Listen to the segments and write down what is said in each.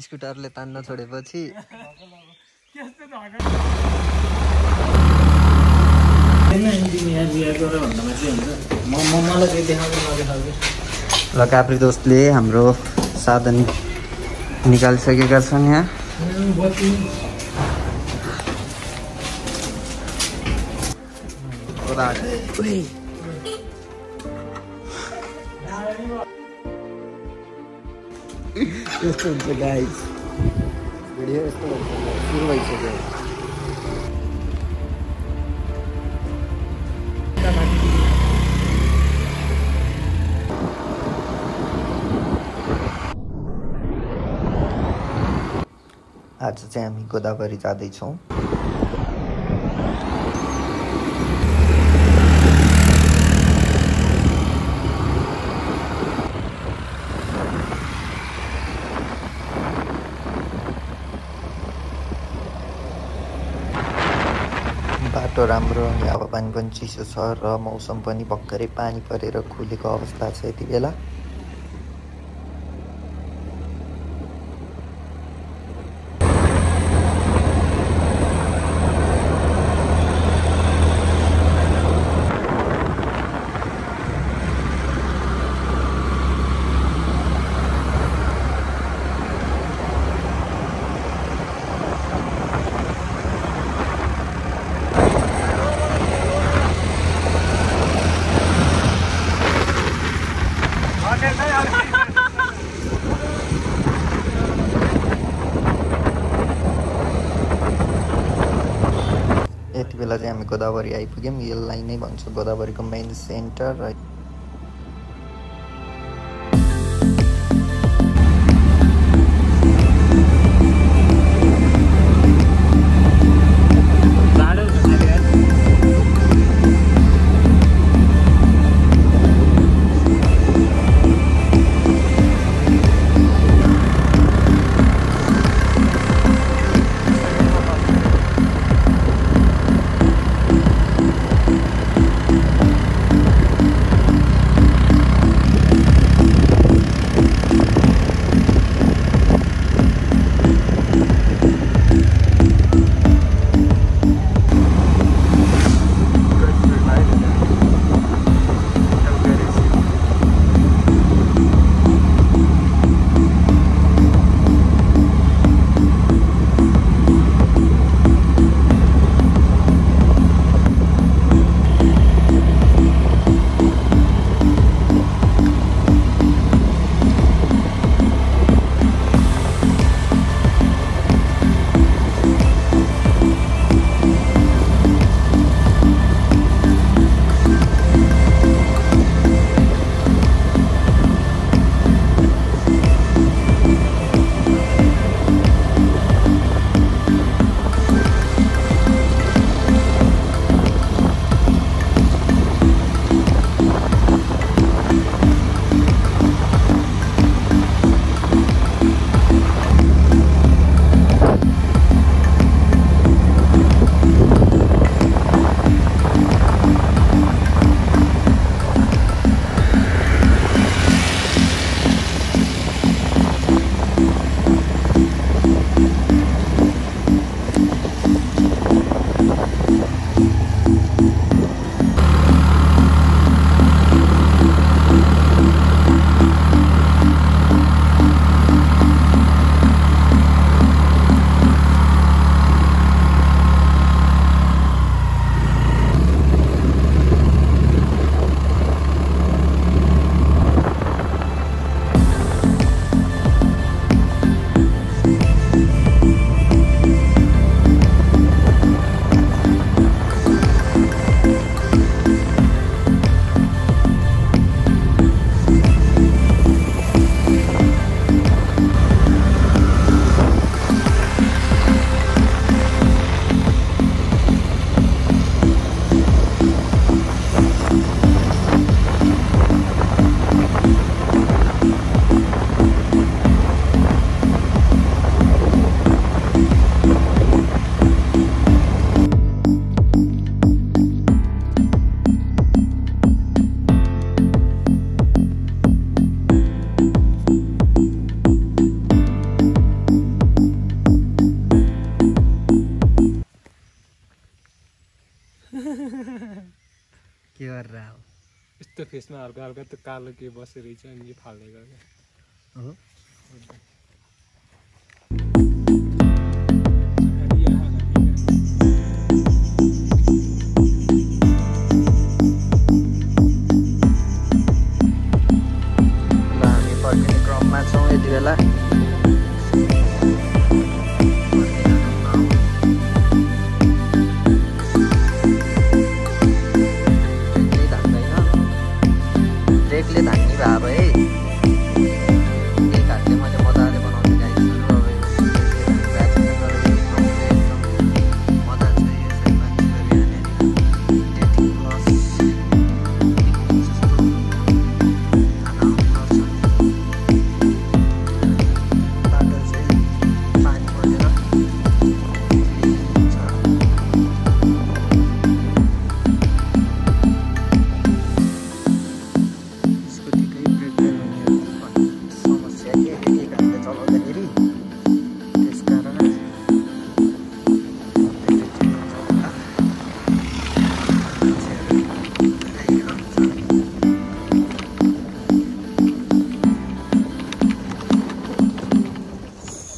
स्कुटरले तान्न छोडेपछि ल काप्री दोस्तले हाम्रो साधन निकालिसकेका छन् यहाँ। यस्तो हुन्छ गाइस, भिडियो यस्तो हुन्छ, सुरु भइसक्यो। आज चाहिँ हामी गोदावरी जाँदैछौँ। बाटो राम्रो, हावापानी पनि चिसो छ र मौसम पनि भर्खरै पानी परेर खुलेको अवस्था छ यति बेला। यति बेला चाहिँ हामी गोदावरी आइपुग्यौँ। यसलाई नै भन्छ गोदावरीको मेन सेन्टर। यस्तो फेसमा हल्का हल्का त्यो कालो के बसेर रहेछ अनि यो फाल्दै गयो हामी फर्किने क्रममा छौँ यति बेला। ब्रेकले धान्ने भए अब है एक हातले मैले मजाले बनाउने गाइसहरू अब मजा छ यसरी मान्छेहरू यहाँनिर 18 प्लस जस्तो खाना आउने गर्छ। बाटो चाहिँ पानी परेर स्कुटीकै ब्रेक लगाउने समस्या के एक हातले चलाउँदाखेरि त्यस कारण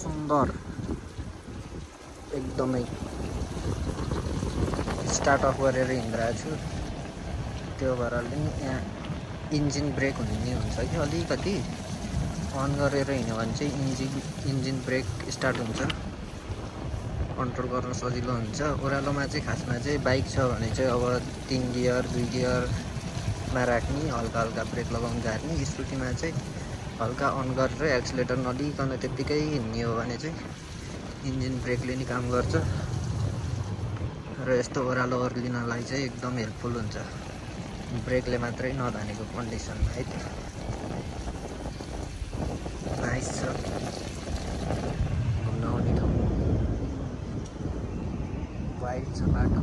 सुन्दर एकदमै स्टार्ट अफ गरेर हिँडिरहेको छु। त्यो भएर नि यहाँ इन्जिन ब्रेक हुने हुन्छ कि अलिकति अन गरेर हिँड्यो भने चाहिँ इन्जिन ब्रेक स्टार्ट हुन्छ, कन्ट्रोल गर्न सजिलो हुन्छ। ओह्रालोमा चाहिँ खासमा चाहिँ बाइक छ भने चाहिँ अब 3 गियर 2 गियरमा राख्ने, हल्का हल्का ब्रेक लगाउनु झार्ने। स्कुटीमा चाहिँ हल्का अन गरेर एक्सिलेटर नलिकन त्यत्तिकै हिँड्ने हो भने चाहिँ इन्जिन ब्रेकले नि काम गर्छ र यस्तो ओह्रालो ओर्लिनलाई चाहिँ एकदम हेल्पफुल हुन्छ ब्रेकले मात्रै नधानेको कन्डिसनमा है। नाइस छ घुम्न आउने ठाउँ, वाइड छ बाटो,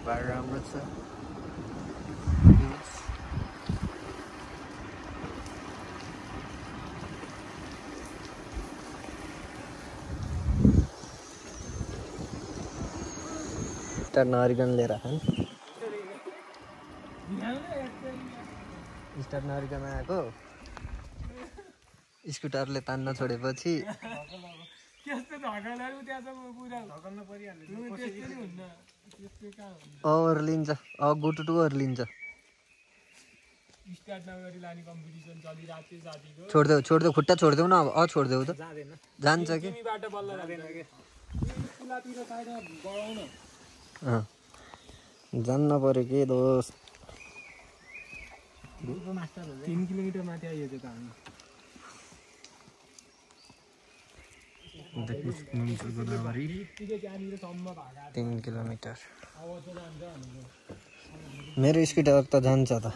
बाटो राम्रो छ। स्टार नरिकन लिएर खान स्टार नरिकन आएको स्कुटरले तान्न छोडेपछि ओर्लिन्छ, गुटुटु ओर्लिन्छ। छोडिदेऊ छोडिदेऊ खुट्टा छोडिदेऊ न अब छोडिदेऊ त जान्छ कि जान्न पर्यो के दोस्त। 3 किलोमिटर माथि आइयो त हामी। गोदावरी 3 किलोमिटर। मेरो स्कुटर त जान्छ त,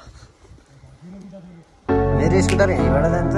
मेरो स्कुटर यहीँबाट जान्छ।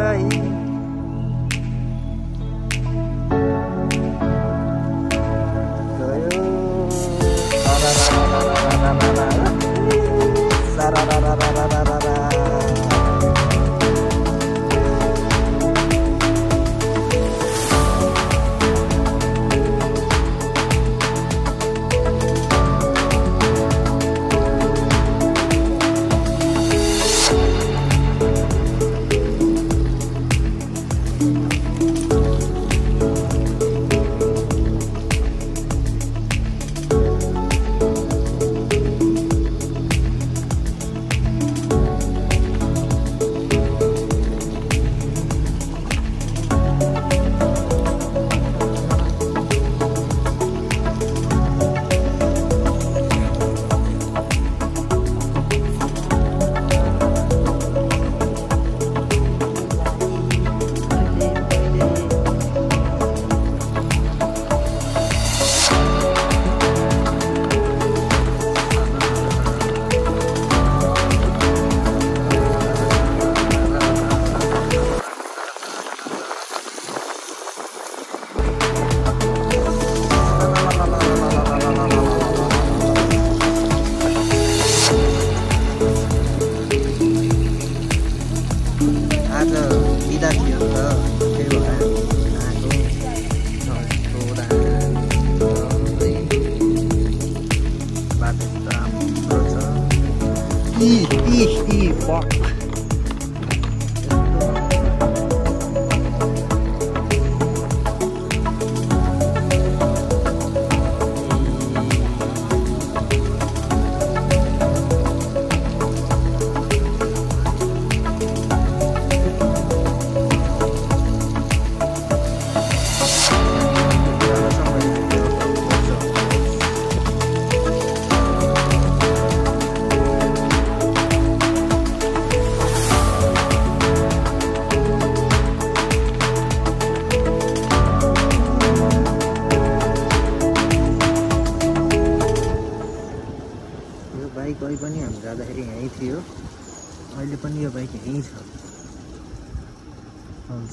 कोही पनि हामी जाँदाखेरि यहीँ थियो अहिले पनि यो बाइक यहीँ छ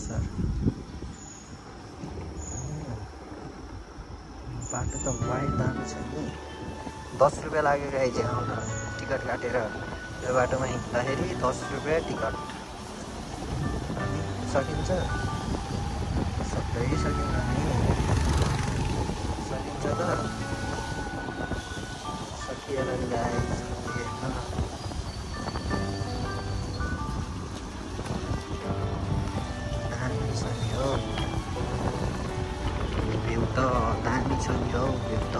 सर बाटो त वाइड दामी छ नि 10 रुपियाँ लाग्यो गाइज आउन टिकट काटेर यो बाटोमा हिँड्दाखेरि 10 रुपियाँ टिकट सकिन्छ सक्दै सकिन्छ नि सकिन्छ त सकिएर गाइज दामी छ नि हो भ्यू त दामी छ नि हौ भ्यू त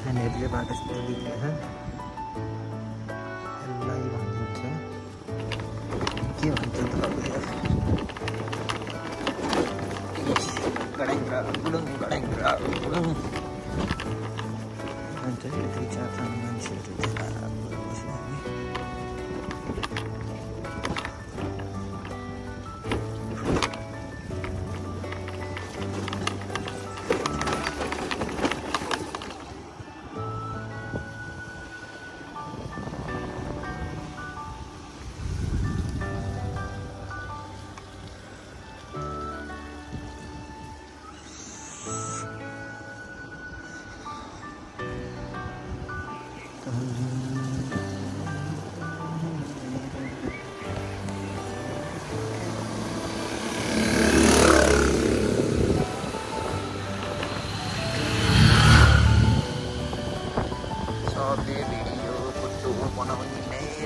नानीहरूले बाटो यस्तो बिग्रेछ यसलाई भनिन्छ के भन्छ त अब गडाइङ गुडुङ गडाइङ गुडुङ अन्त 3-4 मान्छेहरू बस्यो हामी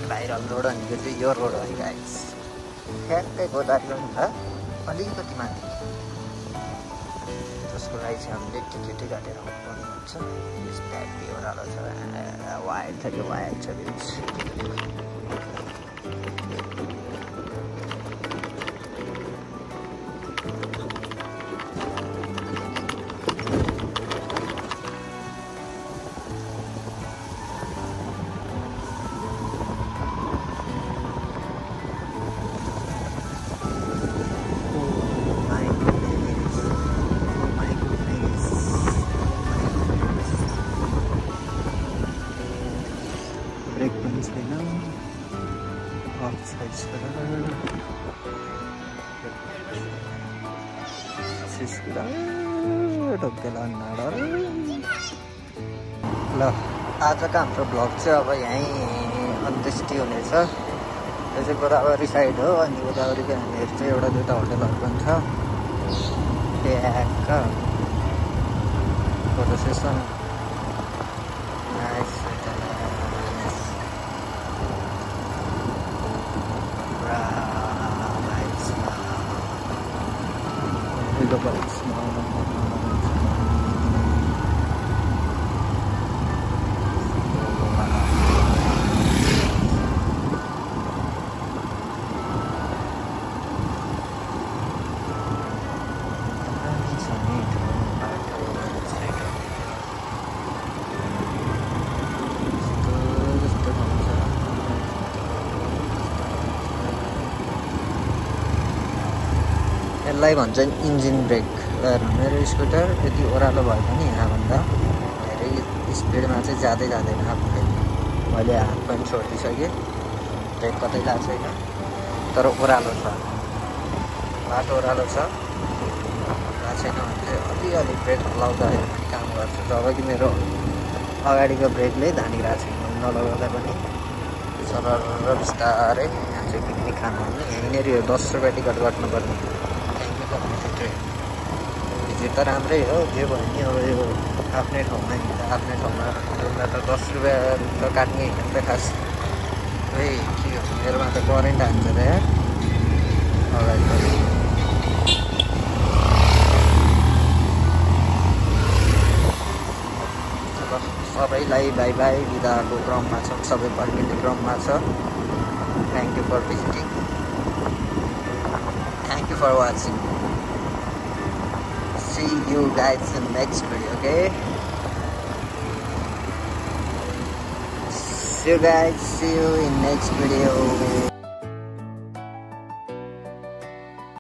भाइरल रोड भनेको चाहिँ यो रोड हो गाइस ठ्याक्कै गोदावरी भन्दा अलिकति माथि जसको लागि चाहिँ हामीले टिकटै काटेर आउनुपर्ने हुन्छ यस टाइपको ओह्रालो छ वाइड छ यो वाइड छ ब्रेक पनि छैन ल आजको हाम्रो भ्लग चाहिँ अब यहीँ अन्त्येष्टि हुनेछ यो चाहिँ गोदावरी साइड हो अनि गोदावरीको हामीहरू चाहिँ एउटा दुईवटा होटलहरू पनि छ ट्याक्क फोटो सेसन the bikes यसलाई भन्छन् इन्जिन ब्रेक मेरो स्कुटर यति ओह्रालो भए पनि यहाँभन्दा धेरै स्पिडमा चाहिँ जाँदैन आफूले मैले हात पनि छोडिदिइसकेँ ब्रेक कतै लाग्छ छैन तर ओह्रालो छ बाटो ओह्रालो छ थाहा छैन भने चाहिँ अलिअलि ब्रेक लगाउँदाखेरि पनि काम गर्छ जब कि मेरो अगाडिको ब्रेकले धानिरहेको छैन नलगाउँदा पनि सरर बिस्तारै यहाँ चाहिँ पिकनिक खानु आउने यहीँनिर 10 रुपियाँ टिकट गर्नुपर्ने भिजिट त राम्रै हो जे भयो नि अब यो आफ्नै ठाउँमा आफ्नै ठाउँमा एउटा त 10 रुपियाँ त काट्ने त खास खै के हो मेरोमा त करेन्ट हान्छ त यार अगाडि सबैलाई बाई बाई बिदाको क्रममा छ सबै पर्खिने क्रममा छ thank you for visiting thank you for watching see you guys in the next video, okay? See you guys, see you in next video.